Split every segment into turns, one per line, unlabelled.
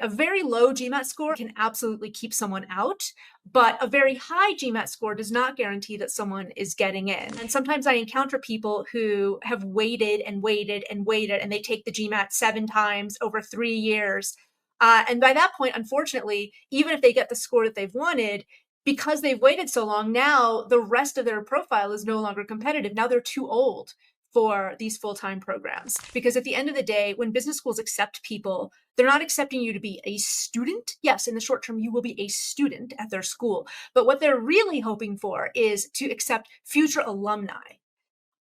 A very low GMAT score can absolutely keep someone out, but a very high GMAT score does not guarantee that someone is getting in. And sometimes I encounter people who have waited and waited and waited, and they take the GMAT 7 times over 3 years. And by that point, unfortunately, even if they get the score that they've wanted, because they've waited so long, now the rest of their profile is no longer competitive. Now they're too old for these full-time programs. Because at the end of the day, when business schools accept people, they're not accepting you to be a student. Yes, in the short term, you will be a student at their school. But what they're really hoping for is to accept future alumni.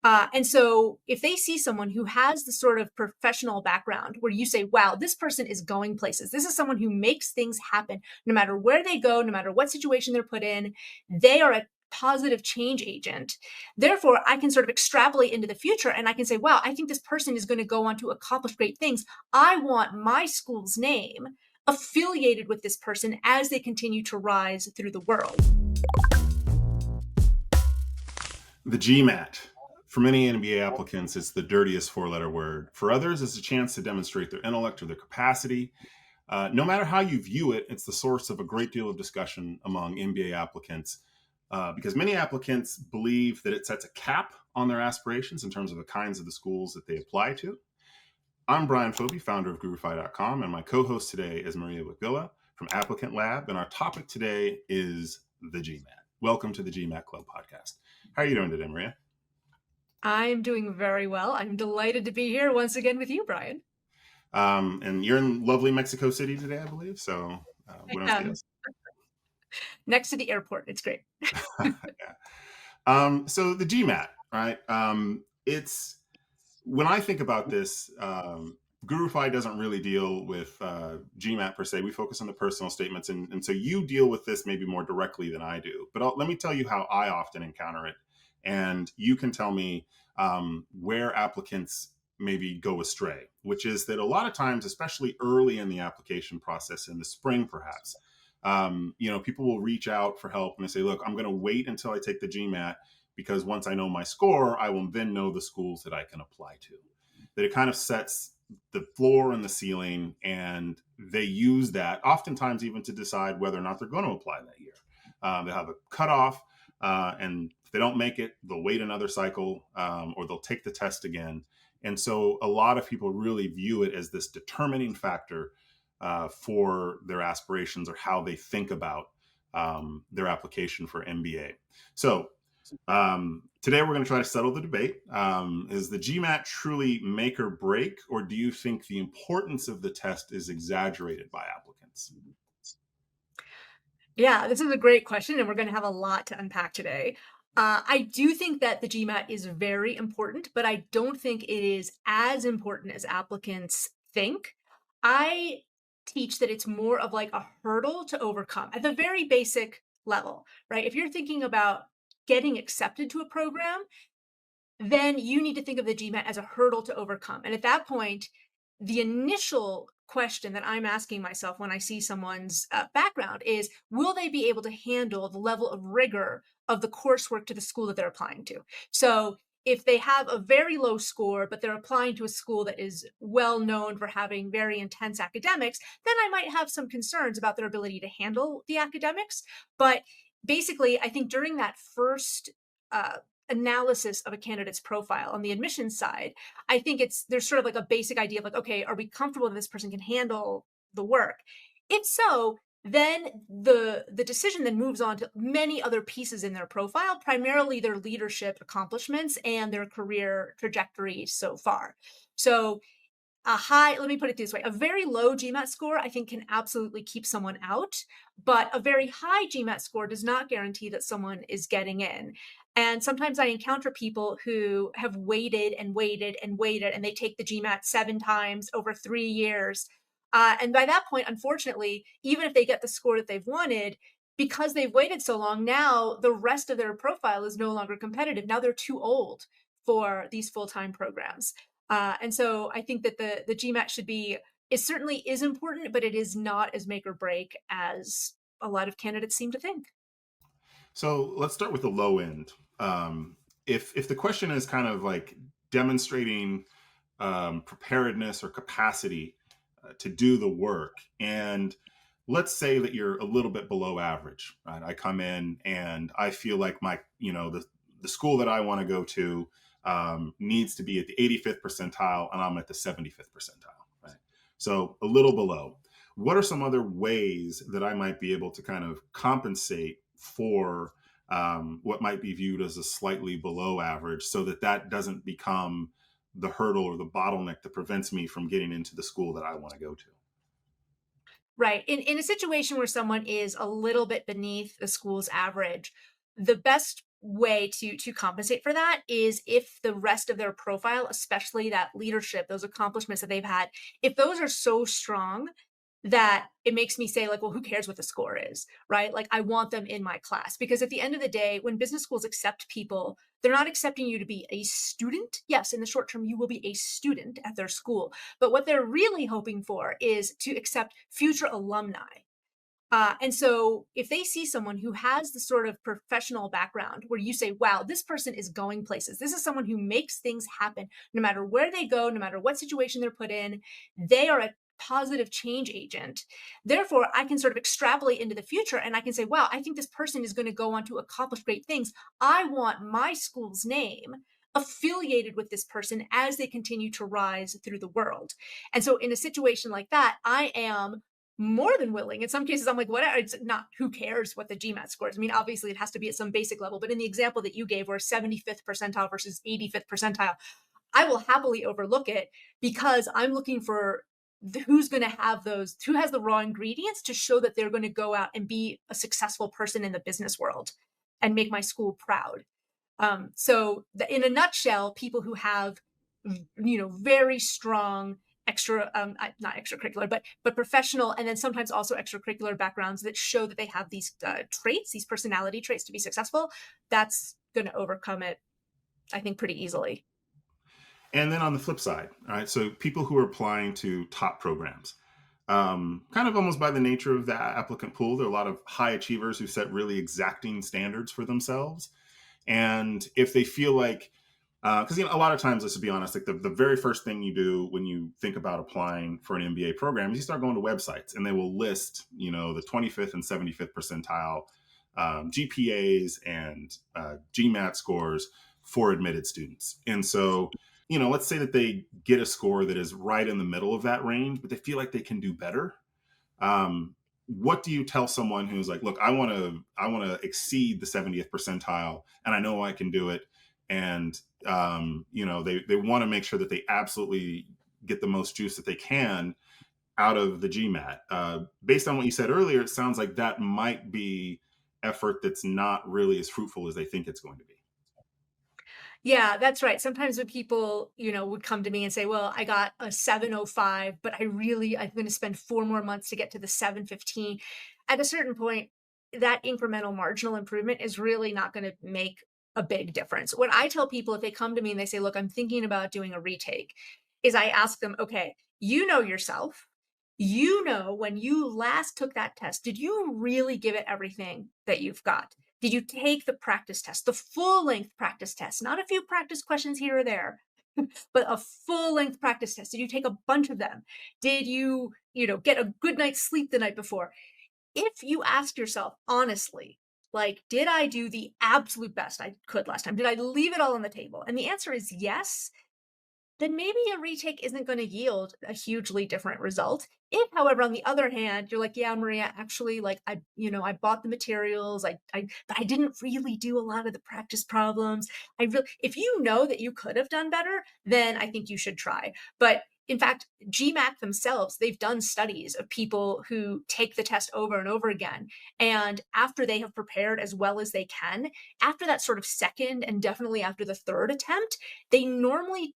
And so if they see someone who has the sort of professional background where you say, wow, this person is going places. This is someone who makes things happen no matter where they go, no matter what situation they're put in, they are a positive change agent. Therefore, I can sort of extrapolate into the future and I can say, wow, I think this person is going to go on to accomplish great things. I want my school's name affiliated with this person as they continue to rise through the world.
The GMAT. For many MBA applicants, it's the dirtiest four-letter word. For others, it's a chance to demonstrate their intellect or their capacity. No matter how you view it, it's the source of a great deal of discussion among MBA applicants because many applicants believe that it sets a cap on their aspirations in terms of the kinds of the schools that they apply to. I'm Brian Fobi, founder of GuruFi.com, and my co-host today is Maria Wich-Vila from Applicant Lab, and our topic today is the GMAT. Welcome to the GMAT Club Podcast. How are you doing today, Maria?
I'm doing very well. I'm delighted to be here once again with you, Brian.
And you're in lovely Mexico City today, I believe. So, buenos dias.
Next to the airport. It's great.
Yeah. So the GMAT, right? It's when I think about this, GuruFi doesn't really deal with GMAT per se. We focus on the personal statements, and so you deal with this maybe more directly than I do. But let me tell you how I often encounter it, and you can tell me where applicants maybe go astray, which is that a lot of times, especially early in the application process, in the spring perhaps, people will reach out for help and they say, look, I'm going to wait until I take the GMAT because once I know my score, I will then know the schools that I can apply to. That it kind of sets the floor and the ceiling, and they use that oftentimes even to decide whether or not they're going to apply that year. They have a cutoff, and if they don't make it, they'll wait another cycle, or they'll take the test again. And so a lot of people really view it as this determining factor for their aspirations or how they think about their application for MBA. So today we're going to try to settle the debate. Is the GMAT truly make or break, or do you think the importance of the test is exaggerated by applicants?
Yeah, this is a great question, and we're going to have a lot to unpack today. I do think that the GMAT is very important, but I don't think it is as important as applicants think. I teach that it's more of like a hurdle to overcome at the very basic level, right? If you're thinking about getting accepted to a program, then you need to think of the GMAT as a hurdle to overcome. And at that point, the initial question that I'm asking myself when I see someone's background is, will they be able to handle the level of rigor of the coursework to the school that they're applying to? So if they have a very low score, but they're applying to a school that is well known for having very intense academics, then I might have some concerns about their ability to handle the academics. But basically, I think during that first analysis of a candidate's profile on the admissions side, I think there's sort of like a basic idea of like, okay, are we comfortable that this person can handle the work? If so, then the decision then moves on to many other pieces in their profile, primarily their leadership accomplishments and their career trajectory so far. So let me put it this way, a very low GMAT score, I think, can absolutely keep someone out, but a very high GMAT score does not guarantee that someone is getting in. And sometimes I encounter people who have waited and waited and waited, and they take the GMAT 7 times over 3 years. And by that point, unfortunately, even if they get the score that they've wanted, because they've waited so long, now the rest of their profile is no longer competitive. Now they're too old for these full-time programs. And so I think that the GMAT it certainly is important, but it is not as make or break as a lot of candidates seem to think.
So let's start with the low end. If the question is kind of like demonstrating preparedness or capacity, to do the work. And let's say that you're a little bit below average, right? I come in and I feel like the school that I want to go to needs to be at the 85th percentile, and I'm at the 75th percentile, right? So a little below. What are some other ways that I might be able to kind of compensate for what might be viewed as a slightly below average, so that that doesn't become the hurdle or the bottleneck that prevents me from getting into the school that I want to go to?
Right. In a situation where someone is a little bit beneath the school's average, the best way to compensate for that is if the rest of their profile, especially that leadership, those accomplishments that they've had, if those are so strong that it makes me say, like, well, who cares what the score is, right? Like, I want them in my class. Because at the end of the day, when business schools accept people, they're not accepting you to be a student. Yes, in the short term, you will be a student at their school. But what they're really hoping for is to accept future alumni. And so if they see someone who has the sort of professional background where you say, wow, this person is going places, this is someone who makes things happen, no matter where they go, no matter what situation they're put in, they are a positive change agent. Therefore, I can sort of extrapolate into the future and I can say, wow, I think this person is going to go on to accomplish great things. I want my school's name affiliated with this person as they continue to rise through the world. And so in a situation like that, I am more than willing. In some cases, I'm like, whatever, it's not, who cares what the GMAT scores? I mean, obviously it has to be at some basic level, but in the example that you gave, where 75th percentile versus 85th percentile, I will happily overlook it because I'm looking for who's going to have those, who has the raw ingredients to show that they're going to go out and be a successful person in the business world and make my school proud. In a nutshell, people who have, very strong not extracurricular, but professional, and then sometimes also extracurricular backgrounds that show that they have these traits, these personality traits to be successful, that's going to overcome it, I think, pretty easily.
And then on the flip side, all right, so people who are applying to top programs, kind of almost by the nature of the applicant pool, there are a lot of high achievers who set really exacting standards for themselves. And if they feel like, because a lot of times, let's be honest, like the very first thing you do when you think about applying for an MBA program is you start going to websites, and they will list, the 25th and 75th percentile GPAs and GMAT scores for admitted students. And so, let's say that they get a score that is right in the middle of that range, but they feel like they can do better. What do you tell someone who's like, look, I want to exceed the 70th percentile, and I know I can do it. And, they want to make sure that they absolutely get the most juice that they can out of the GMAT. Based on what you said earlier, it sounds like that might be effort that's not really as fruitful as they think it's going to be.
Yeah, that's right. Sometimes when people, would come to me and say, well, I got a 705, but I'm going to spend 4 more months to get to the 715. At a certain point, that incremental marginal improvement is really not going to make a big difference. What I tell people if they come to me and they say, look, I'm thinking about doing a retake, is I ask them, okay, you know yourself. You know, when you last took that test, did you really give it everything that you've got? Did you take the practice test, the full length practice test, not a few practice questions here or there, but a full length practice test? Did you take a bunch of them? Did you, get a good night's sleep the night before? If you ask yourself honestly, like, did I do the absolute best I could last time? Did I leave it all on the table? And the answer is yes, then maybe a retake isn't going to yield a hugely different result. If, however, on the other hand, you're like, yeah, Maria, actually, like, I bought the materials, but I didn't really do a lot of the practice problems. If you know that you could have done better, then I think you should try. But in fact, GMAT themselves, they've done studies of people who take the test over and over again. And after they have prepared as well as they can, after that sort of second and definitely after the third attempt, they normally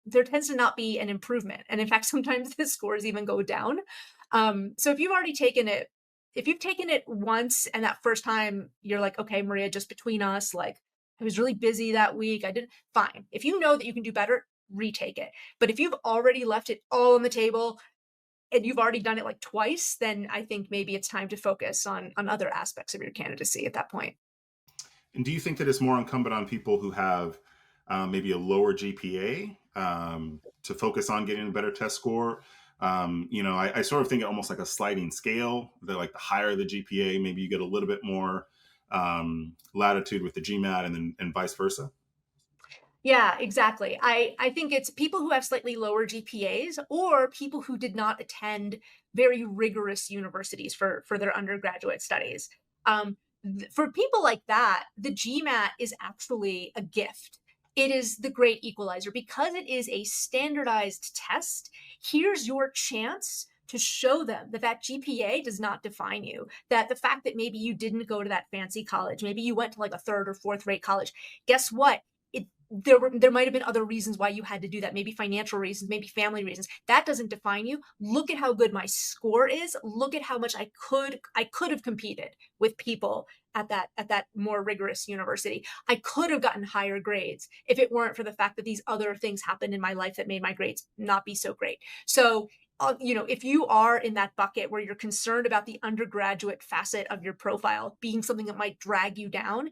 there tends to not be an improvement. And in fact, sometimes the scores even go down. So if you've taken it once and that first time you're like, okay, Maria, just between us, like, I was really busy that week, I didn't, fine. If you know that you can do better, retake it. But if you've already left it all on the table and you've already done it like twice, then I think maybe it's time to focus on other aspects of your candidacy at that point.
And do you think that it's more incumbent on people who have maybe a lower GPA to focus on getting a better test score? I sort of think it almost like a sliding scale. That like the higher the GPA, maybe you get a little bit more latitude with the GMAT, and vice versa.
Yeah, exactly. I think it's people who have slightly lower GPAs or people who did not attend very rigorous universities for their undergraduate studies. For people like that, the GMAT is actually a gift. It is the great equalizer because it is a standardized test. Here's your chance to show them that that GPA does not define you, that the fact that maybe you didn't go to that fancy college, maybe you went to like a third or fourth rate college, guess what? There might have been other reasons why you had to do that, maybe financial reasons, maybe family reasons. That doesn't define you. Look at how good my score is. Look at how much I could have competed with people at that more rigorous university. I could have gotten higher grades if it weren't for the fact that these other things happened in my life that made my grades not be so great. So if you are in that bucket where you're concerned about the undergraduate facet of your profile being something that might drag you down,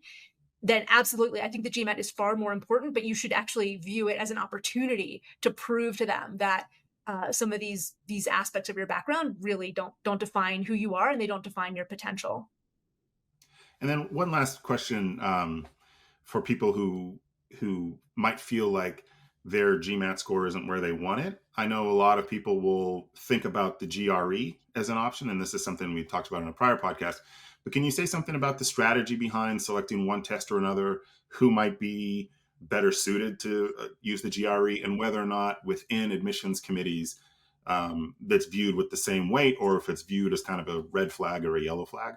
then absolutely, I think the GMAT is far more important, but you should actually view it as an opportunity to prove to them that some of these aspects of your background really don't define who you are, and they don't define your potential.
And then one last question for people who might feel like their GMAT score isn't where they want it. I know a lot of people will think about the GRE as an option, and this is something we talked about in a prior podcast. But can you say something about the strategy behind selecting one test or another? Who might be better suited to use the GRE, and whether or not within admissions committees that's viewed with the same weight, or if it's viewed as kind of a red flag or a yellow flag?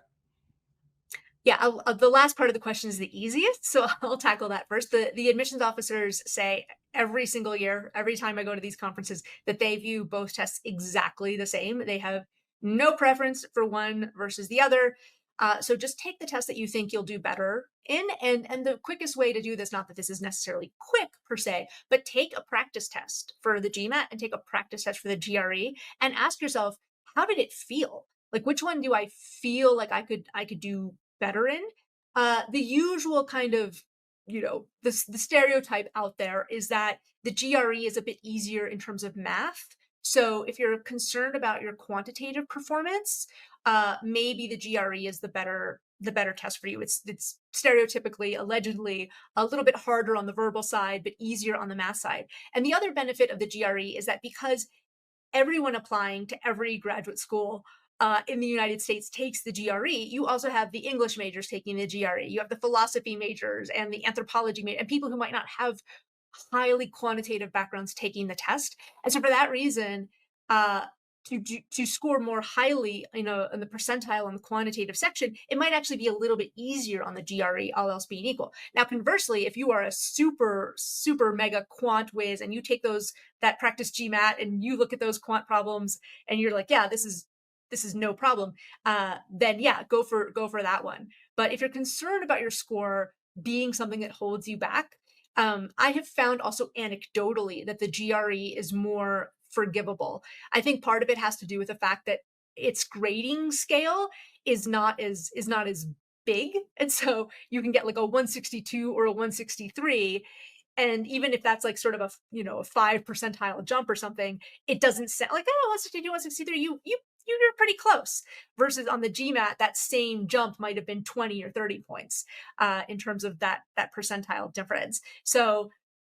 Yeah, the last part of the question is the easiest, so I'll tackle that first. The admissions officers say every single year, every time I go to these conferences, that they view both tests exactly the same. They have no preference for one versus the other. So just take the test that you think you'll do better in, and the quickest way to do this, not that this is necessarily quick per se, but take a practice test for the GMAT and take a practice test for the GRE, and ask yourself, how did it feel? Like, which one do I feel like I could do better in? The usual kind of, the stereotype out there is that the GRE is a bit easier in terms of math. So if you're concerned about your quantitative performance, maybe the GRE is the better test for you. It's stereotypically, allegedly, a little bit harder on the verbal side, but easier on the math side. And the other benefit of the GRE is that because everyone applying to every graduate school in the United States takes the GRE, you also have the English majors taking the GRE. You have the philosophy majors and the anthropology majors, and people who might not have highly quantitative backgrounds taking the test. And so for that reason, uh, to score more highly, in the percentile on the quantitative section, it might actually be a little bit easier on the GRE, all else being equal. Now, conversely, if you are a super, super mega quant whiz and you take that practice GMAT and you look at those quant problems and you're like, yeah, this is no problem, then yeah, go for that one. But if you're concerned about your score being something that holds you back, I have found also anecdotally that the GRE is more forgivable. I think part of it has to do with the fact that its grading scale is not as big, and so you can get like a 162 or a 163, and even if that's like sort of a 5 percentile jump or something, it doesn't sound like, oh, 162, 163. You're pretty close. Versus on the GMAT, that same jump might have been 20 or 30 points in terms of that percentile difference. So,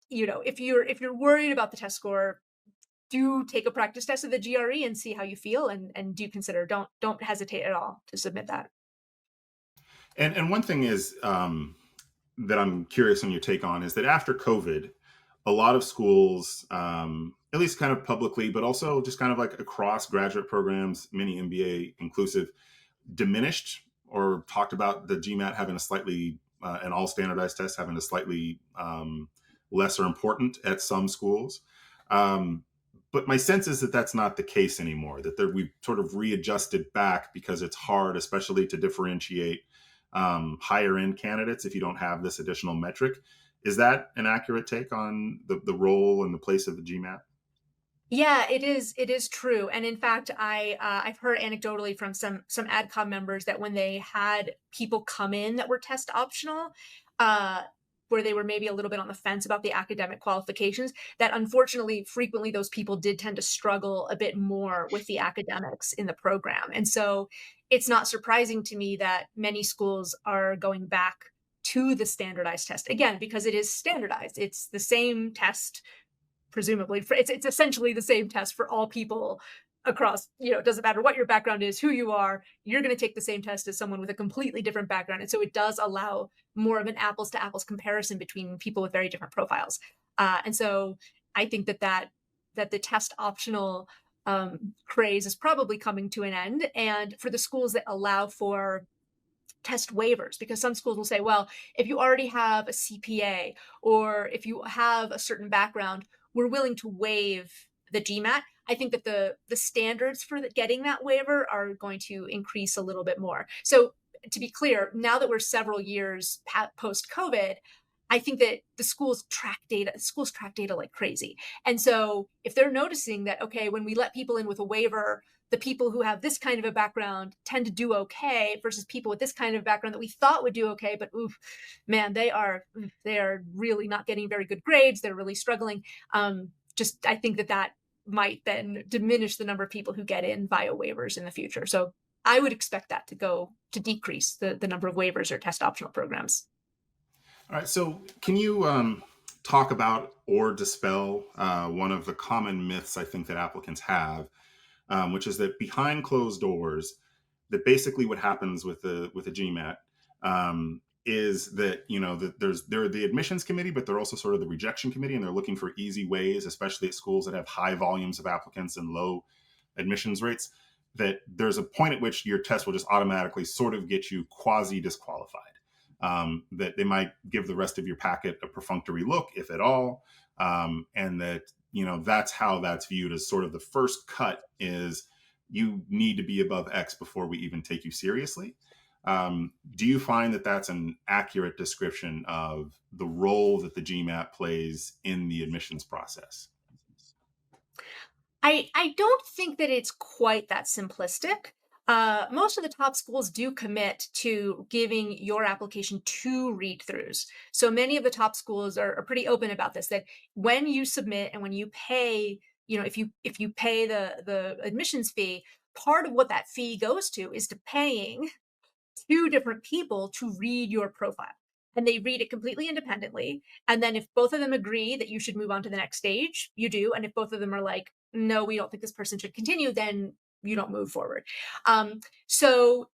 if you're worried about the test score, do take a practice test of the GRE and see how you feel, and do consider, don't hesitate at all to submit that.
And one thing is that I'm curious on your take on is that after COVID, a lot of schools, at least kind of publicly, but also just kind of like across graduate programs, many MBA inclusive, diminished or talked about the GMAT having a slightly, and all standardized tests having a slightly lesser important at some schools. Um, but my sense is that that's not the case anymore, that we've sort of readjusted back because it's hard, especially to differentiate higher end candidates if you don't have this additional metric. Is that an accurate take on the role and the place of the GMAT?
Yeah, it is. It is true, and in fact, I've heard anecdotally from some AdCom members that when they had people come in that were test optional, uh, where they were maybe a little bit on the fence about the academic qualifications, that unfortunately, frequently those people did tend to struggle a bit more with the academics in the program. And so it's not surprising to me that many schools are going back to the standardized test again, because it is standardized. It's the same test, presumably. It's essentially the same test for all people across, it doesn't matter what your background is, who you are, you're going to take the same test as someone with a completely different background. And so it does allow more of an apples to apples comparison between people with very different profiles. And so I think that the test optional craze is probably coming to an end. And for the schools that allow for test waivers, because some schools will say, well, if you already have a CPA or if you have a certain background, we're willing to waive the GMAT. I think that the standards for getting that waiver are going to increase a little bit more. So to be clear, now that we're several years post-COVID, I think that the schools track data like crazy. And so if they're noticing that, okay, when we let people in with a waiver, the people who have this kind of a background tend to do okay versus people with this kind of background that we thought would do okay, but oof, man, they are really not getting very good grades. They're really struggling. I think that might then diminish the number of people who get in via waivers in the future. So I would expect that to decrease the number of waivers or test optional programs.
All right. So can you talk about or dispel one of the common myths I think that applicants have, which is that behind closed doors, that basically what happens with a GMAT is that, that there are the admissions committee, but they're also sort of the rejection committee, and they're looking for easy ways, especially at schools that have high volumes of applicants and low admissions rates, that there's a point at which your test will just automatically sort of get you quasi disqualified. That they might give the rest of your packet a perfunctory look, if at all, and that, that's how that's viewed as sort of the first cut is you need to be above X before we even take you seriously. Do you find that that's an accurate description of the role that the GMAT plays in the admissions process?
I don't think that it's quite that simplistic. Most of the top schools do commit to giving your application 2 read-throughs. So many of the top schools are pretty open about this, that when you submit and when you pay, if you pay the admissions fee, part of what that fee goes to is to paying 2 different people to read your profile. And they read it completely independently. And then if both of them agree that you should move on to the next stage, you do. And if both of them are like, no, we don't think this person should continue, then you don't move forward. So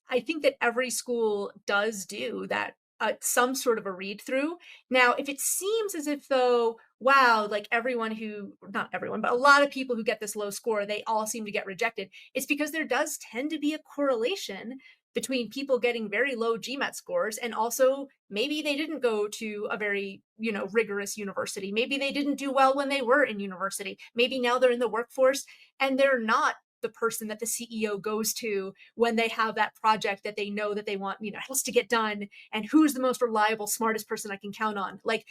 I think that every school does do that, some sort of a read through. Now, if it seems as if though, wow, like not everyone, but a lot of people who get this low score, they all seem to get rejected, it's because there does tend to be a correlation between people getting very low GMAT scores and also maybe they didn't go to a very, rigorous university. Maybe they didn't do well when they were in university. Maybe now they're in the workforce and they're not the person that the CEO goes to when they have that project that they know that they want, has to get done, and who's the most reliable, smartest person I can count on. Like,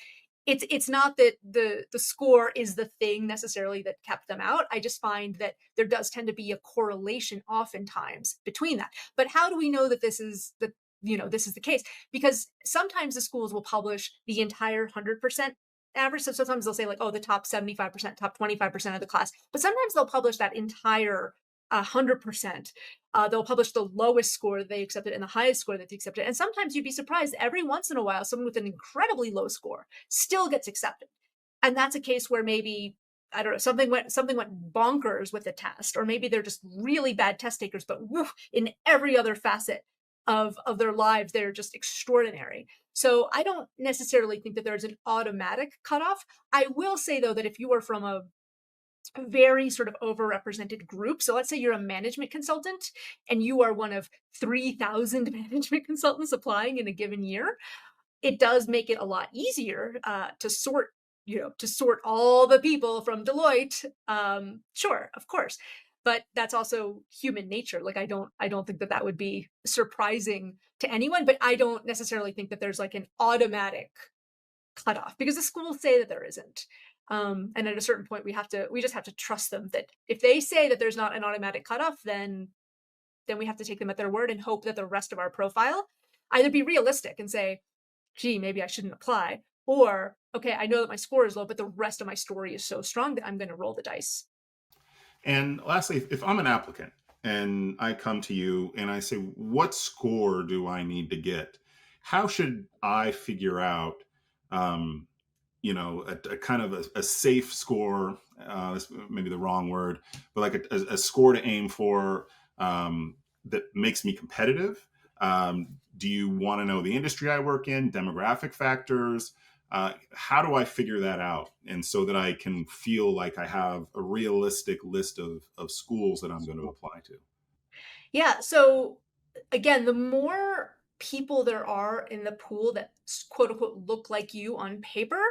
it's not that the score is the thing necessarily that kept them out. I just find that there does tend to be a correlation oftentimes between that. But how do we know that this is the case? Because sometimes the schools will publish the entire 100% average. So sometimes they'll say like, oh, the top 75%, top 25% of the class. But sometimes they'll publish that entire 100%. They'll publish the lowest score that they accepted and the highest score that they accepted. And sometimes you'd be surprised, every once in a while, someone with an incredibly low score still gets accepted. And that's a case where maybe, I don't know, something went bonkers with the test, or maybe they're just really bad test takers, but woof, in every other facet of their lives, they're just extraordinary. So I don't necessarily think that there's an automatic cutoff. I will say, though, that if you are from a very sort of overrepresented group, so let's say you're a management consultant and you are one of 3,000 management consultants applying in a given year, it does make it a lot easier to sort all the people from Deloitte. Sure, of course. But that's also human nature. Like, I don't think that would be surprising to anyone, but I don't necessarily think that there's like an automatic cutoff, because the schools say that there isn't. And at a certain point, we just have to trust them that if they say that there's not an automatic cutoff, then we have to take them at their word and hope that the rest of our profile either be realistic and say, gee, maybe I shouldn't apply, Or, okay, I know that my score is low, but the rest of my story is so strong that I'm going to roll the dice.
And lastly, if I'm an applicant and I come to you and I say, what score do I need to get? How should I figure out, um, a kind of a safe score? That's maybe the wrong word, but like a score to aim for, that makes me competitive. Do you want to know the industry I work in, demographic factors? How do I figure that out? And so that I can feel like I have a realistic list of schools that I'm going to apply to.
Yeah. So again, the more people there are in the pool that quote unquote look like you on paper,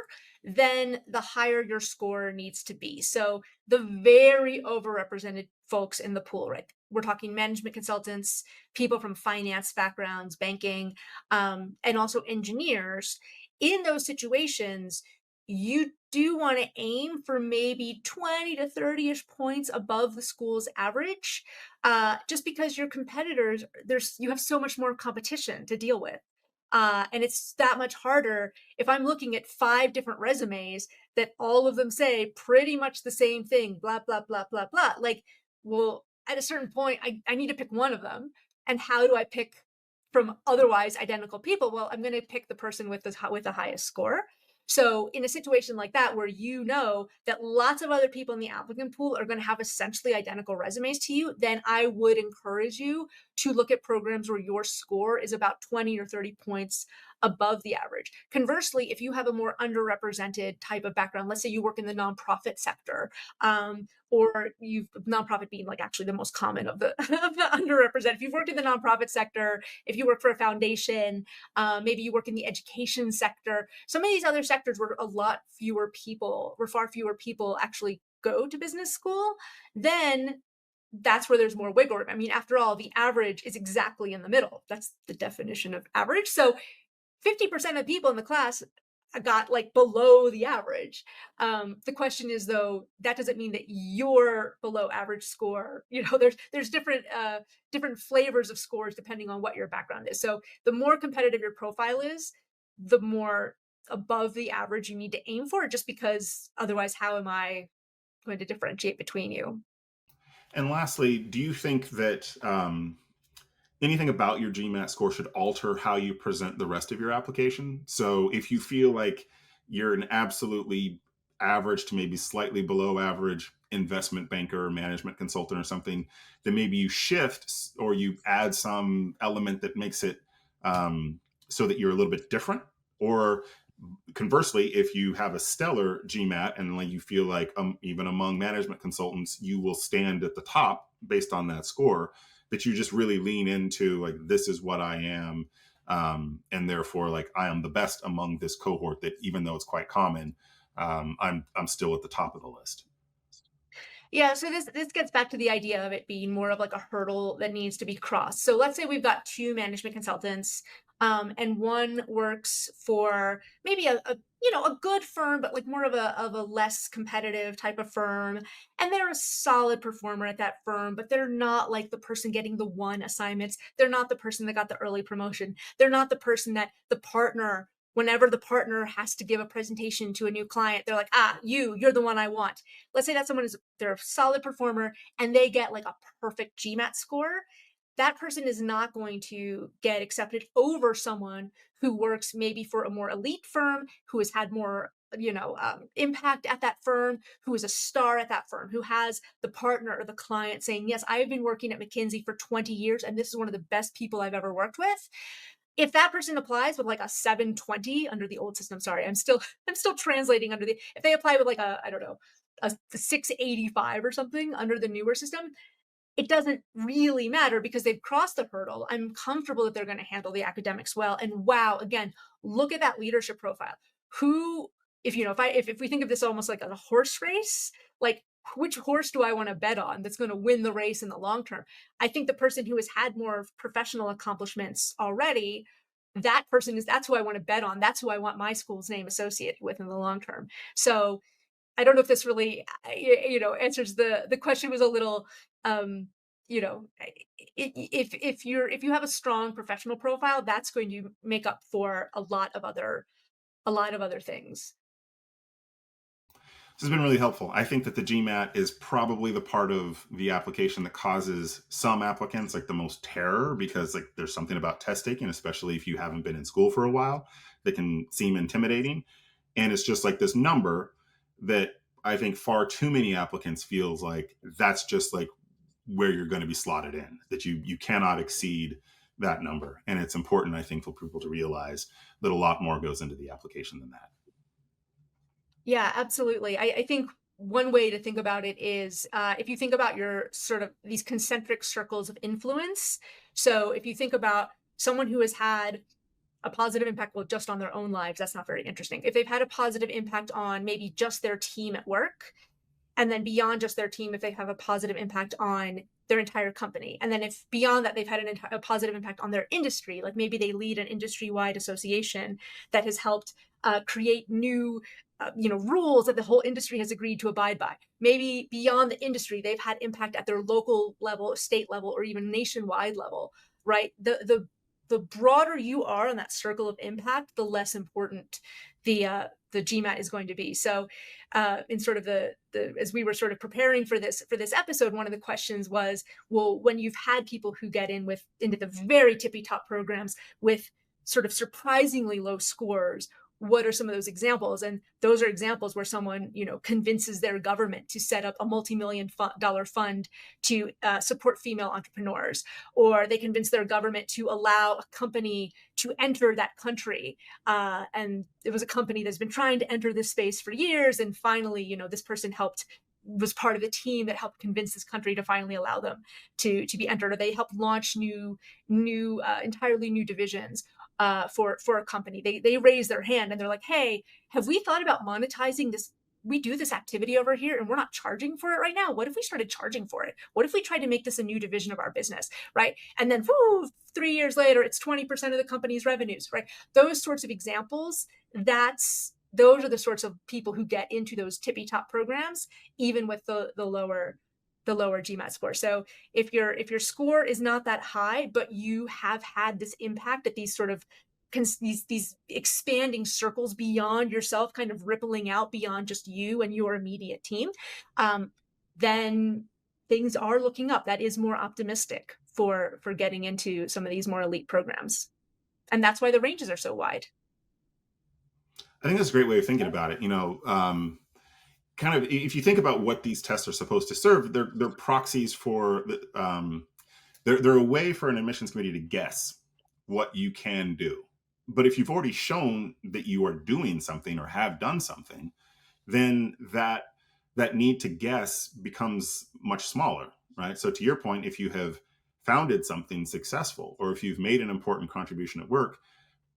then the higher your score needs to be. So the very overrepresented folks in the pool, right? We're talking management consultants, people from finance backgrounds, banking, and also engineers. In those situations, you do want to aim for maybe 20 to 30-ish points above the school's average, just because your competitors, you have so much more competition to deal with. And it's that much harder if I'm looking at 5 different resumes that all of them say pretty much the same thing, blah, blah, blah, blah, blah. Like, well, at a certain point, I need to pick one of them. And how do I pick from otherwise identical people? Well, I'm going to pick the person with the highest score. So in a situation like that, where you know that lots of other people in the applicant pool are going to have essentially identical resumes to you, then I would encourage you to look at programs where your score is about 20 or 30 points above the average. Conversely, if you have a more underrepresented type of background, let's say you work in the nonprofit sector, or you've nonprofit being like actually the most common of the, of the underrepresented. If you've worked in the nonprofit sector, if you work for a foundation, maybe you work in the education sector, some of these other sectors where far fewer people actually go to business school, then that's where there's more wiggle room. I mean, after all, the average is exactly in the middle. That's the definition of average. So 50% of people in the class got like below the average. The question is though, that doesn't mean that you're below average score. There's different flavors of scores depending on what your background is. So the more competitive your profile is, the more above the average you need to aim for, just because otherwise, how am I going to differentiate between you?
And lastly, do you think that anything about your GMAT score should alter how you present the rest of your application? So if you feel like you're an absolutely average to maybe slightly below average investment banker or management consultant or something, then maybe you shift or you add some element that makes it so that you're a little bit different. Or conversely, if you have a stellar GMAT and like you feel like even among management consultants, you will stand at the top based on that score, that you just really lean into like, this is what I am. And therefore, like I am the best among this cohort that even though it's quite common, I'm still at the top of the list.
Yeah, so this gets back to the idea of it being more of like a hurdle that needs to be crossed. So let's say we've got 2 management consultants, and one works for maybe a good firm, but like more of a less competitive type of firm, and they're a solid performer at that firm, but they're not like the person getting the 1 assignments. They're not the person that got the early promotion. They're not the person that the partner. Whenever the partner has to give a presentation to a new client, they're like, you're the one I want. Let's say that they're a solid performer and they get like a perfect GMAT score. That person is not going to get accepted over someone who works maybe for a more elite firm, who has had more impact at that firm, who is a star at that firm, who has the partner or the client saying, yes, I have been working at McKinsey for 20 years and this is one of the best people I've ever worked with. If that person applies with like a 720 under the old system, sorry, I'm still translating if they apply with like I don't know, a 685 or something under the newer system, it doesn't really matter because they've crossed the hurdle. I'm comfortable that they're going to handle the academics well. And wow, again, look at that leadership profile. Who, if we think of this almost like a horse race, like which horse do I want to bet on that's going to win the race in the long term? I think the person who has had more professional accomplishments already, that's who I want to bet on. That's who I want my school's name associated with in the long term. So I don't know if this really, answers the question. Was a little, um, you know, if you have a strong professional profile, that's going to make up for a lot of other a lot of other things.
This has been really helpful. I think that the GMAT is probably the part of the application that causes some applicants like the most terror, because like there's something about test taking, especially if you haven't been in school for a while, that can seem intimidating. And it's just like this number that I think far too many applicants feels like that's just like where you're going to be slotted in, that you cannot exceed that number. And it's important, I think, for people to realize that a lot more goes into the application than that.
Yeah, absolutely. I think one way to think about it is if you think about your sort of these concentric circles of influence. So if you think about someone who has had a positive impact, well, just on their own lives, that's not very interesting. If they've had a positive impact on maybe just their team at work, and then beyond just their team, if they have a positive impact on their entire company, and then if beyond that they've had a positive impact on their industry, like maybe they lead an industry-wide association that has helped create new rules that the whole industry has agreed to abide by. Maybe beyond the industry, they've had impact at their local level, state level, or even nationwide level, right? The broader you are on that circle of impact, the less important the GMAT is going to be. So in sort of the as we were sort of preparing for this episode, one of the questions was, well, when you've had people who get into the very tippy top programs with sort of surprisingly low scores, what are some of those examples? And those are examples where someone, convinces their government to set up a multi-million-dollar fund to support female entrepreneurs, or they convince their government to allow a company to enter that country. And it was a company that's been trying to enter this space for years. And finally, this person was part of the team that helped convince this country to finally allow them to be entered, or they helped launch entirely new divisions for a company. They raise their hand and they're like, hey, have we thought about monetizing this? We do this activity over here and we're not charging for it right now. What if we started charging for it? What if we tried to make this a new division of our business, right? And then 3 years later, it's 20% of the company's revenues, right? Those sorts of examples, those are the sorts of people who get into those tippy top programs, even with the lower GMAT score. So if your score is not that high, but you have had this impact at these sort of these expanding circles beyond yourself, kind of rippling out beyond just you and your immediate team, then things are looking up. That is more optimistic for getting into some of these more elite programs. And that's why the ranges are so wide.
I think that's a great way of thinking about it. Kind of, if you think about what these tests are supposed to serve, they're proxies for they're a way for an admissions committee to guess what you can do. But if you've already shown that you are doing something or have done something, then that need to guess becomes much smaller, right? So to your point, if you have founded something successful, or if you've made an important contribution at work,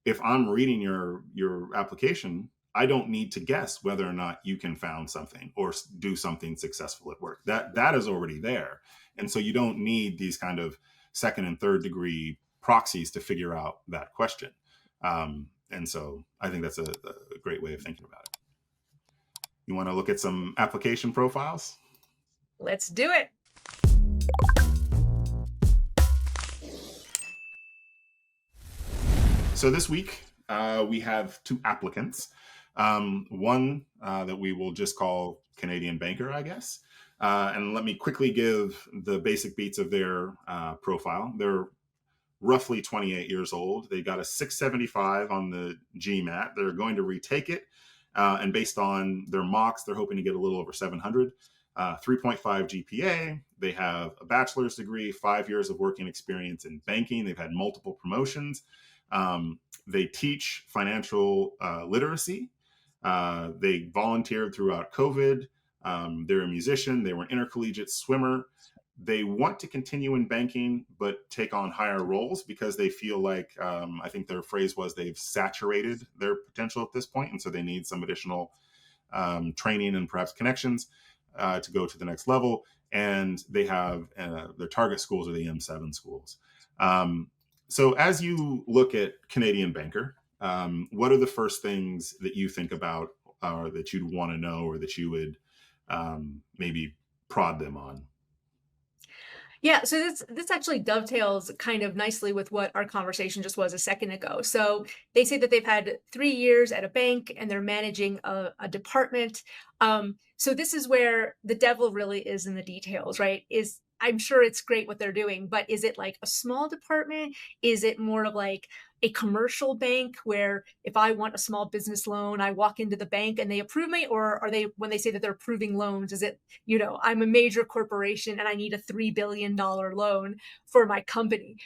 if I'm reading your application, I don't need to guess whether or not you can found something or do something successful at work. That is already there. And so you don't need these kind of second and third degree proxies to figure out that question. And so I think that's a great way of thinking about it. You want to look at some application profiles?
Let's do it.
So this week, we have 2 applicants. One that we will just call Canadian banker, I guess. And let me quickly give the basic beats of their profile. They're roughly 28 years old. They got a 675 on the GMAT. They're going to retake it. And based on their mocks, they're hoping to get a little over 700. 3.5 GPA. They have a bachelor's degree, 5 years of working experience in banking. They've had multiple promotions. They teach financial literacy. They volunteered throughout COVID. They're a musician. They were an intercollegiate swimmer. They want to continue in banking, but take on higher roles because they feel like, I think their phrase was, they've saturated their potential at this point. And so they need some additional training and perhaps connections to go to the next level. And they have their target schools are the M7 schools. So as you look at Canadian banker, what are the first things that you think about or that you'd want to know or that you would maybe prod them on?
Yeah, so this actually dovetails kind of nicely with what our conversation just was a second ago. So they say that they've had 3 years at a bank and they're managing a department. So this is where the devil really is in the details, right? Is I'm sure it's great what they're doing, but is it like a small department? Is it more of like a commercial bank where if I want a small business loan, I walk into the bank and they approve me? Or are they, when they say that they're approving loans, is it, I'm a major corporation and I need a $3 billion loan for my company?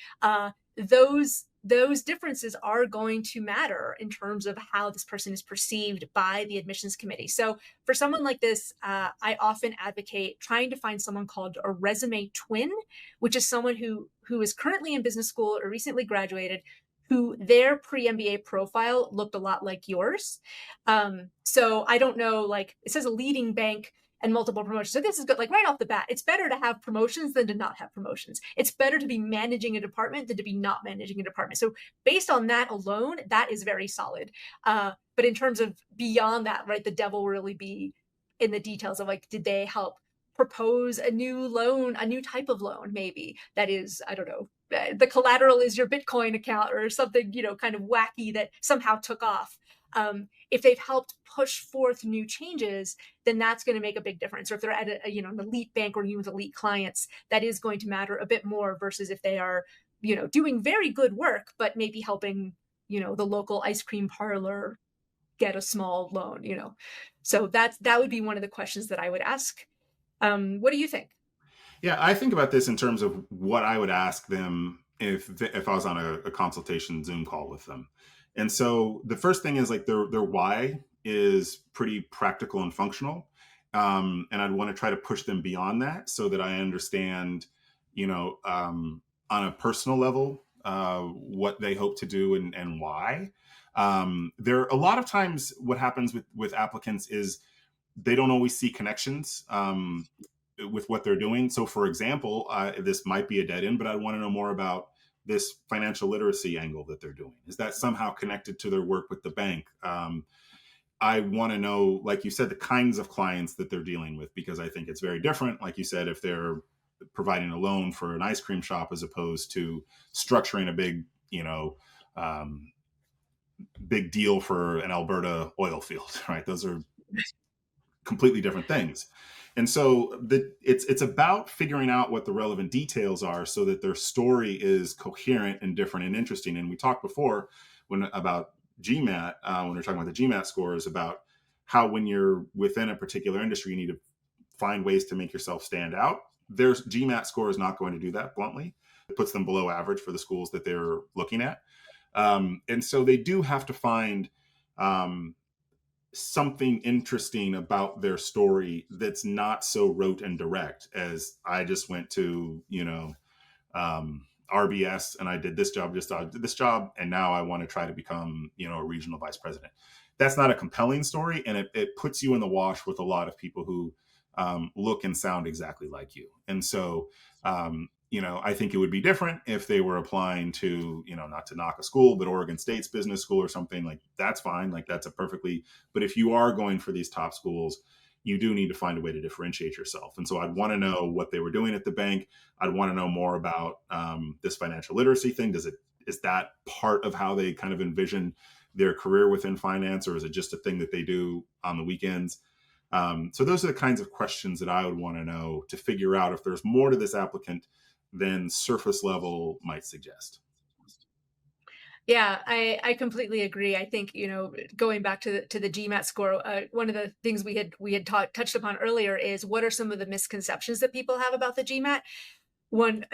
Those differences are going to matter in terms of how this person is perceived by the admissions committee. So for someone like this, I often advocate trying to find someone called a resume twin, which is someone who is currently in business school or recently graduated, who their pre-MBA profile looked a lot like yours. So I don't know, like it says a leading bank and multiple promotions. So this is good. Like right off the bat, it's better to have promotions than to not have promotions. It's better to be managing a department than to be not managing a department. So based on that alone, that is very solid. But in terms of beyond that, right, the devil will really be in the details of like, did they help propose a new loan, a new type of loan, maybe that is, I don't know, the collateral is your Bitcoin account or something, kind of wacky that somehow took off. If they've helped push forth new changes, then that's going to make a big difference. Or if they're at an elite bank or you with elite clients, that is going to matter a bit more versus if they are, doing very good work, but maybe helping, the local ice cream parlor get a small loan. So that would be one of the questions that I would ask. What do you think?
Yeah, I think about this in terms of what I would ask them if I was on a consultation Zoom call with them. And so the first thing is like their why is pretty practical and functional. And I'd want to try to push them beyond that so that I understand, on a personal level, what they hope to do and why. There a lot of times what happens with applicants is they don't always see connections. With what they're doing. So, for example, this might be a dead end, but I want to know more about this financial literacy angle that they're doing. Is that somehow connected to their work with the bank? I want to know, like you said, the kinds of clients that they're dealing with, because I think it's very different. Like you said, if they're providing a loan for an ice cream shop as opposed to structuring a big, big deal for an Alberta oil field, right? Those are completely different things. And so it's about figuring out what the relevant details are so that their story is coherent and different and interesting. And we talked before about GMAT, when we are talking about the GMAT scores, about how when you're within a particular industry, you need to find ways to make yourself stand out. Their GMAT score is not going to do that bluntly. It puts them below average for the schools that they're looking at. And so they do have to find something interesting about their story that's not so rote and direct as I just went to, RBS and I did this job, and now I want to try to become, a regional vice president. That's not a compelling story, and it puts you in the wash with a lot of people who look and sound exactly like you. And so, I think it would be different if they were applying to, not to knock a school, but Oregon State's business school or something. Like that's fine. Like that's but if you are going for these top schools, you do need to find a way to differentiate yourself. And so I'd want to know what they were doing at the bank. I'd want to know more about this financial literacy thing. Is that part of how they kind of envision their career within finance, or is it just a thing that they do on the weekends? So those are the kinds of questions that I would want to know to figure out if there's more to this applicant than surface level might suggest.
Yeah, I completely agree. I think, going back to the GMAT score, one of the things we had touched upon earlier is what are some of the misconceptions that people have about the GMAT? One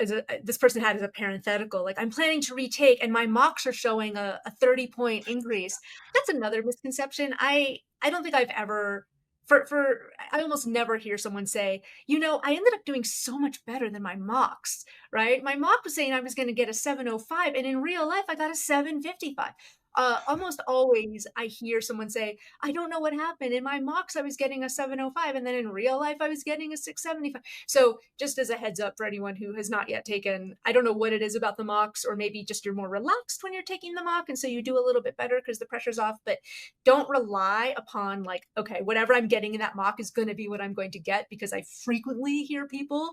this person had as a parenthetical, like, I'm planning to retake and my mocks are showing a 30-point increase. That's another misconception. I don't think I've ever for I almost never hear someone say, I ended up doing so much better than my mocks, right? My mock was saying I was going to get a 705, and in real life I got a 755. Almost always I hear someone say, I don't know what happened. In my mocks, I was getting a 705, and then in real life, I was getting a 675. So just as a heads up for anyone who has not yet taken, I don't know what it is about the mocks, or maybe just you're more relaxed when you're taking the mock, and so you do a little bit better because the pressure's off, but don't rely upon like, okay, whatever I'm getting in that mock is going to be what I'm going to get, because I frequently hear people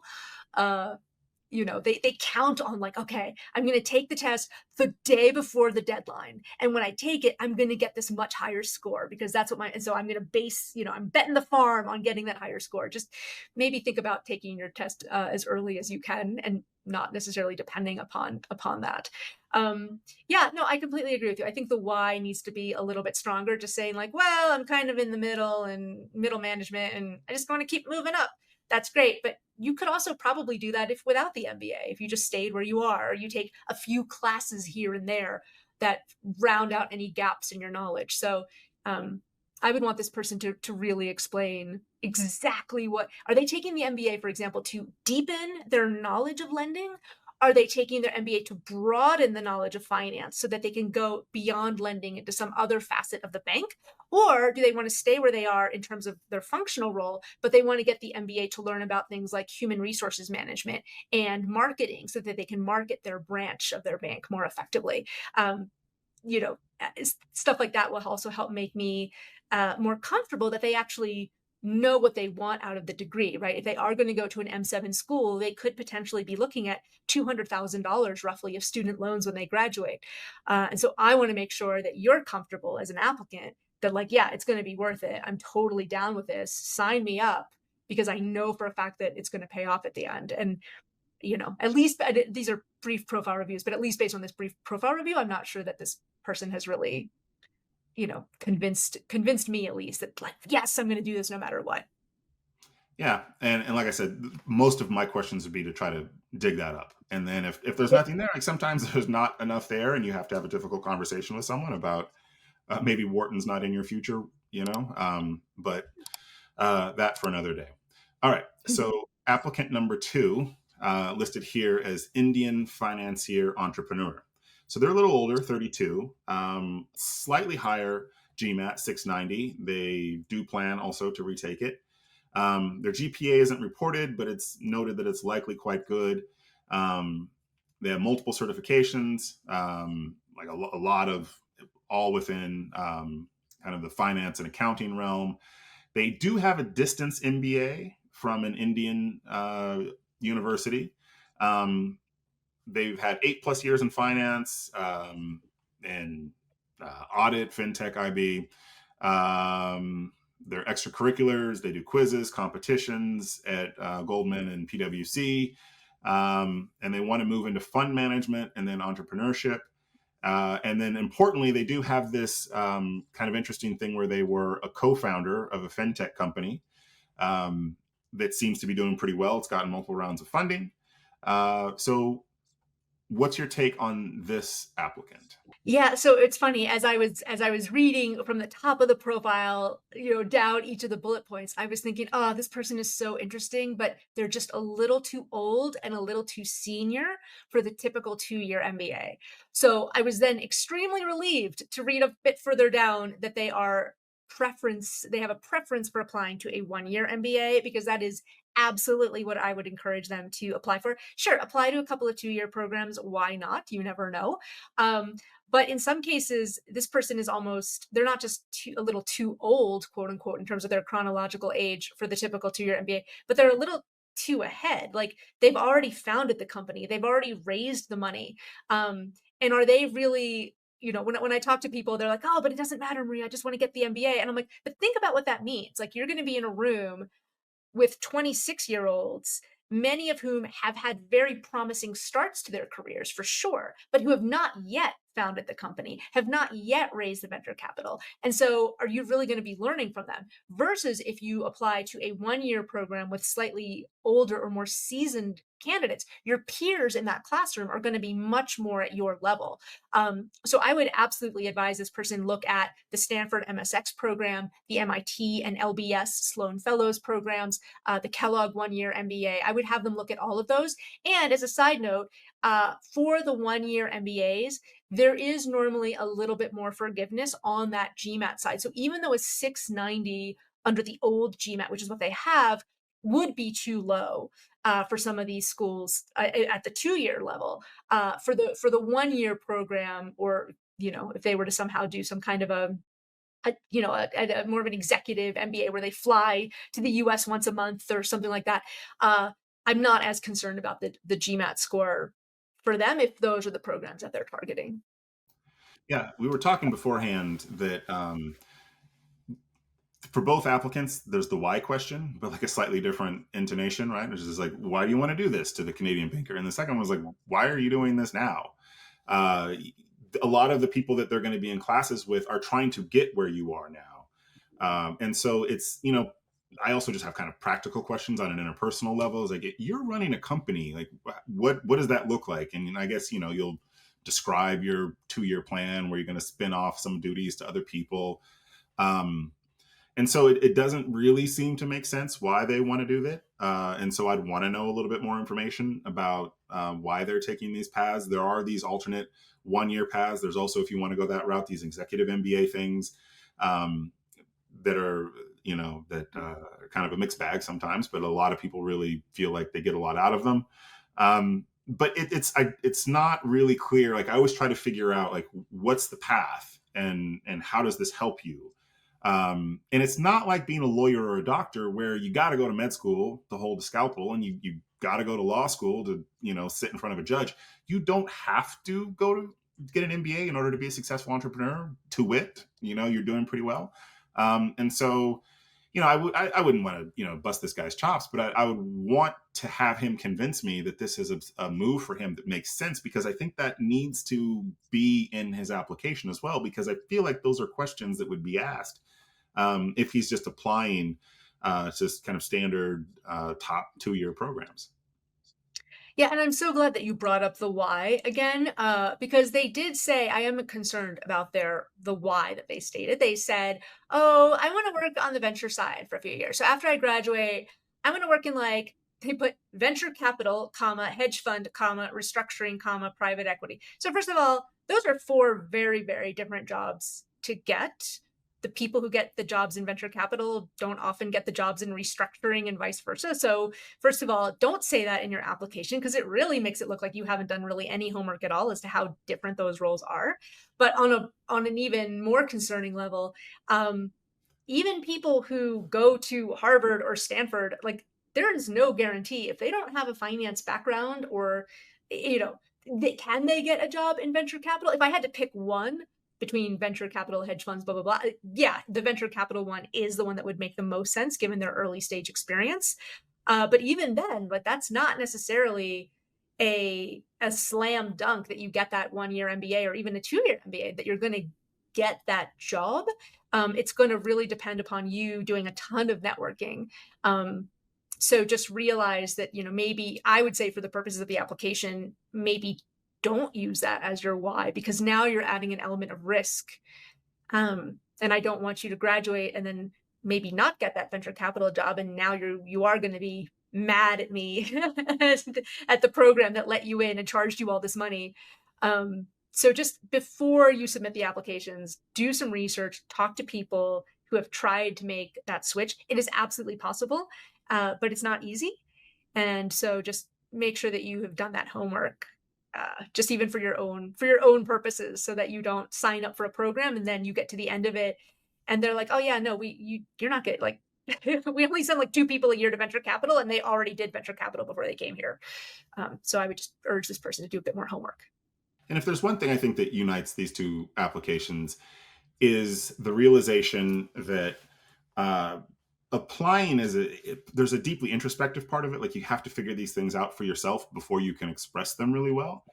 they count on like, okay, I'm going to take the test the day before the deadline. And when I take it, I'm going to get this much higher score because that's what and so I'm going to base, I'm betting the farm on getting that higher score. Just maybe think about taking your test as early as you can and not necessarily depending upon that. Yeah, no, I completely agree with you. I think the why needs to be a little bit stronger, just saying like, well, I'm kind of in the middle and middle management and I just want to keep moving up. That's great. But you could also probably do that if without the MBA, if you just stayed where you are, or you take a few classes here and there that round out any gaps in your knowledge. So I would want this person to really explain exactly what are they taking the MBA, for example, to deepen their knowledge of lending? Are they taking their MBA to broaden the knowledge of finance so that they can go beyond lending into some other facet of the bank? Or do they want to stay where they are in terms of their functional role, but they want to get the MBA to learn about things like human resources management and marketing so that they can market their branch of their bank more effectively? Um, Stuff like that will also help make me more comfortable that they actually know what they want out of the degree, right? If they are going to go to an M7 school, they could potentially be looking at $200,000 roughly of student loans when they graduate. And so I want to make sure that you're comfortable as an applicant that like, yeah, it's going to be worth it. I'm totally down with this. Sign me up because I know for a fact that it's going to pay off at the end. And, at least these are brief profile reviews, but at least based on this brief profile review, I'm not sure that this person has really convinced me at least that like, yes, I'm going to do this no matter what.
Yeah, and like I said, most of my questions would be to try to dig that up, and then if there's
Yeah.
nothing there, like sometimes there's not enough there, and you have to have a difficult conversation with someone about maybe Wharton's not in your future, but that for another day. All right,
Mhm.
so applicant number 2 listed here as Indian financier entrepreneur. So they're a little older, 32, slightly higher GMAT 690. They do plan also to retake it. Their GPA isn't reported, but it's noted that it's likely quite good. They have multiple certifications, like a lot of all within kind of the finance and accounting realm. They do have a distance MBA from an Indian university. Um, they've had 8+ years in finance and audit, fintech, IB. Their extracurriculars, they do quizzes, competitions at Goldman and PwC. And they want to move into fund management and then entrepreneurship. And then importantly, they do have this kind of interesting thing where they were a co-founder of a fintech company that seems to be doing pretty well. It's gotten multiple rounds of funding. So what's your take on this applicant?
Yeah, so it's funny as I was reading from the top of the profile, down each of the bullet points, I was thinking, "Oh, this person is so interesting, but they're just a little too old and a little too senior for the typical 2-year MBA." So I was then extremely relieved to read a bit further down that they have a preference for applying to a 1-year MBA because that is absolutely what I would encourage them to apply for. Sure, apply to a couple of 2-year programs. Why not? You never know. Um, but in some cases, this person is they're not just a little too old, quote unquote, in terms of their chronological age for the typical 2-year MBA, but they're a little too ahead. Like they've already founded the company, they've already raised the money. And are they really, when I talk to people, they're like, oh, but it doesn't matter, Maria, I just want to get the MBA. And I'm like, but think about what that means. Like you're going to be in a room with 26-year-olds, many of whom have had very promising starts to their careers for sure, but who have not yet founded the company, have not yet raised the venture capital. And so are you really going to be learning from them? Versus if you apply to a 1-year program with slightly older or more seasoned candidates, your peers in that classroom are going to be much more at your level. So I would absolutely advise this person look at the Stanford MSX program, the MIT and LBS Sloan Fellows programs, the Kellogg 1-year MBA. I would have them look at all of those. And as a side note, for the 1-year MBAs, there is normally a little bit more forgiveness on that GMAT side. So even though a 690 under the old GMAT, which is what they have, would be too low for some of these schools at the 2-year level, for the 1-year program, or if they were to somehow do some kind of a more of an executive MBA where they fly to the US once a month or something like that. I'm not as concerned about the GMAT score for them if those are the programs that they're targeting.
Yeah, we were talking beforehand that for both applicants, there's the why question, but like a slightly different intonation, right? Which is like, why do you want to do this to the Canadian banker? And the second one was like, why are you doing this now? Uh, a lot of the people that they're going to be in classes with are trying to get where you are now. And so it's, I also just have kind of practical questions on an interpersonal level. Is like, you're running a company, like what does that look like? And I guess, you'll describe your 2-year plan where you're going to spin off some duties to other people. Um, and so it doesn't really seem to make sense why they want to do that. And so I'd want to know a little bit more information about why they're taking these paths. There are these alternate 1-year paths. There's also, if you want to go that route, these executive MBA things that are, kind of a mixed bag sometimes, but a lot of people really feel like they get a lot out of them. But it's not really clear. Like I always try to figure out like, what's the path and how does this help you? And it's not like being a lawyer or a doctor where you got to go to med school to hold a scalpel and you got to go to law school to, sit in front of a judge. You don't have to go to get an MBA in order to be a successful entrepreneur. To wit, you're doing pretty well. And so, I wouldn't want to, bust this guy's chops, but I would want to have him convince me that this is a move for him that makes sense, because I think that needs to be in his application as well, because I feel like those are questions that would be asked if he's just applying just kind of standard top 2-year programs.
Yeah, and I'm so glad that you brought up the why again, because they did say I am concerned about the why that they stated. They said, "Oh, I want to work on the venture side for a few years. So after I graduate, I want to work in like they put venture capital, comma hedge fund, comma restructuring, comma private equity." So first of all, those are 4 very, very different jobs to get. The people who get the jobs in venture capital don't often get the jobs in restructuring and vice versa. So first of all, don't say that in your application because it really makes it look like you haven't done really any homework at all as to how different those roles are. But on an even more concerning level, even people who go to Harvard or Stanford, like there is no guarantee if they don't have a finance background or, can they get a job in venture capital? If I had to pick one between venture capital, hedge funds, blah, blah, blah, yeah, the venture capital one is the one that would make the most sense given their early stage experience. But even then, but that's not necessarily a slam dunk that you get that 1-year MBA or even a 2-year MBA that you're going to get that job. It's going to really depend upon you doing a ton of networking. So just realize that, maybe I would say for the purposes of the application, maybe don't use that as your why, because now you're adding an element of risk. And I don't want you to graduate and then maybe not get that venture capital job. And now you are going to be mad at me at the program that let you in and charged you all this money. So just before you submit the applications, do some research, talk to people who have tried to make that switch. It is absolutely possible, but it's not easy. And so just make sure that you have done that homework, just even for your own purposes, so that you don't sign up for a program and then you get to the end of it and they're like, "Oh yeah, no, you're not getting like we only send like 2 people a year to venture capital and they already did venture capital before they came here." So I would just urge this person to do a bit more homework.
And if there's one thing I think that unites these 2 applications is the realization that uh, applying there's a deeply introspective part of it. Like you have to figure these things out for yourself before you can express them really well.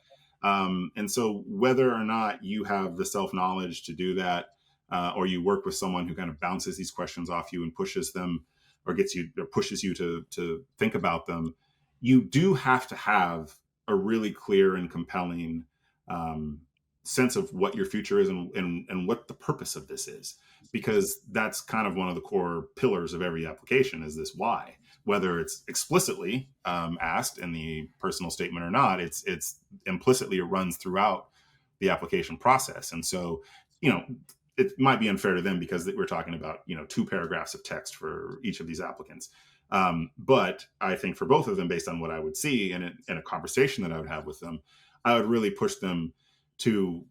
And so whether or not you have the self-knowledge to do that, or you work with someone who kind of bounces these questions off you and pushes them or pushes you to think about them, you do have to have a really clear and compelling um, sense of what your future is and what the purpose of this is, because that's kind of one of the core pillars of every application is this why, whether it's explicitly asked in the personal statement or not. It's implicitly, it runs throughout the application process. And so, it might be unfair to them because we're talking about 2 paragraphs of text for each of these applicants. But I think for both of them, based on what I would see in a conversation that I would have with them, I would really push them to,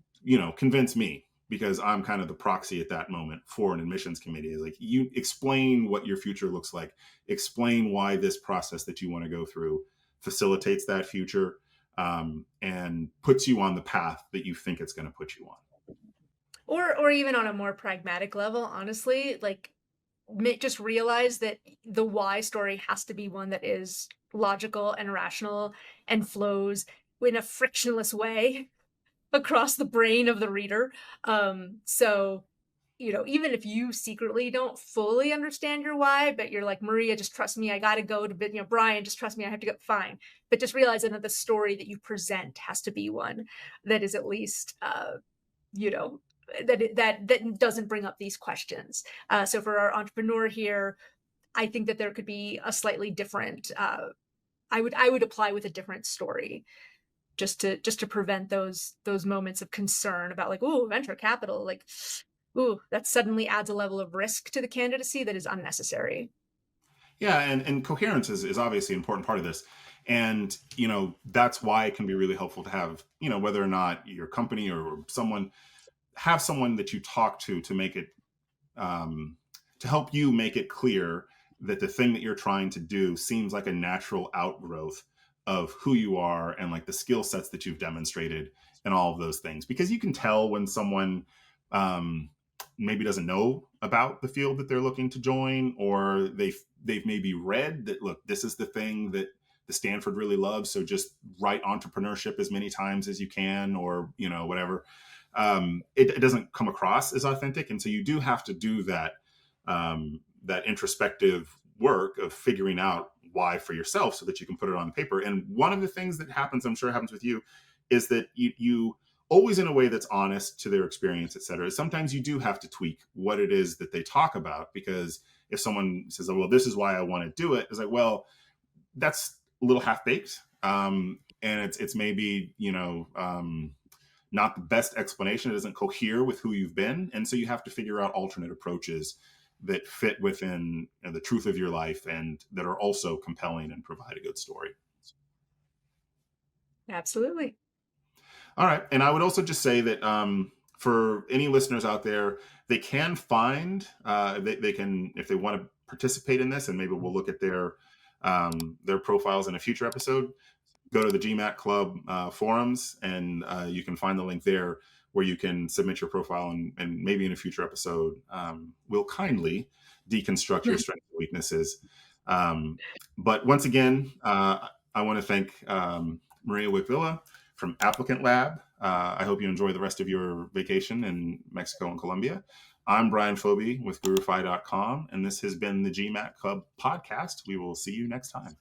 convince me, because I'm kind of the proxy at that moment for an admissions committee. Is like, you explain what your future looks like, explain why this process that you want to go through. facilitates that future, and puts you on the path that you think it's going to put you on.
Or even on a more pragmatic level, honestly, like just realize that the why story has to be one that is logical and rational and flows in a frictionless way across the brain of the reader. So, even if you secretly don't fully understand your why, but you're like, Maria, just trust me, I got to go to, Brian, just trust me, I have to go, fine. But just realize that the story that you present has to be one that is at least, you know, that doesn't bring up these questions. So for our entrepreneur here, I think that there could be a slightly different, I would apply with a different story just to prevent those moments of concern about like, oh, venture capital, like, ooh, that suddenly adds a level of risk to the candidacy that is unnecessary.
Yeah, and coherence is obviously an important part of this. And, that's why it can be really helpful to have, whether or not your company or someone, have someone that you talk to make it, to help you make it clear that the thing that you're trying to do seems like a natural outgrowth of who you are and like the skill sets that you've demonstrated and all of those things. Because you can tell when someone, maybe doesn't know about the field that they're looking to join, or they've maybe read that, look, this is the thing that the Stanford really loves, so just write entrepreneurship as many times as you can, or whatever. It doesn't come across as authentic, and so you do have to do that, that introspective work of figuring out why for yourself, so that you can put it on paper. And one of the things that happens, I'm sure happens with you, is that you always in a way that's honest to their experience, et cetera. Sometimes you do have to tweak what it is that they talk about, because if someone says, oh, well, this is why I want to do it, it's like, well, that's a little half-baked. And it's maybe, not the best explanation. It doesn't cohere with who you've been. And so you have to figure out alternate approaches that fit within the truth of your life and that are also compelling and provide a good story.
Absolutely.
All right. And I would also just say that, for any listeners out there, they can find, they can, if they want to participate in this, and maybe we'll look at their profiles in a future episode, go to the GMAT Club forums, and you can find the link there where you can submit your profile, and maybe in a future episode, we'll kindly deconstruct your strengths and weaknesses. But once again, I want to thank Maria Wich-Vila from Applicant Lab. I hope you enjoy the rest of your vacation in Mexico and Colombia. I'm Brian Fobi with GuruFi.com, and this has been the GMAT Club podcast. We will see you next time.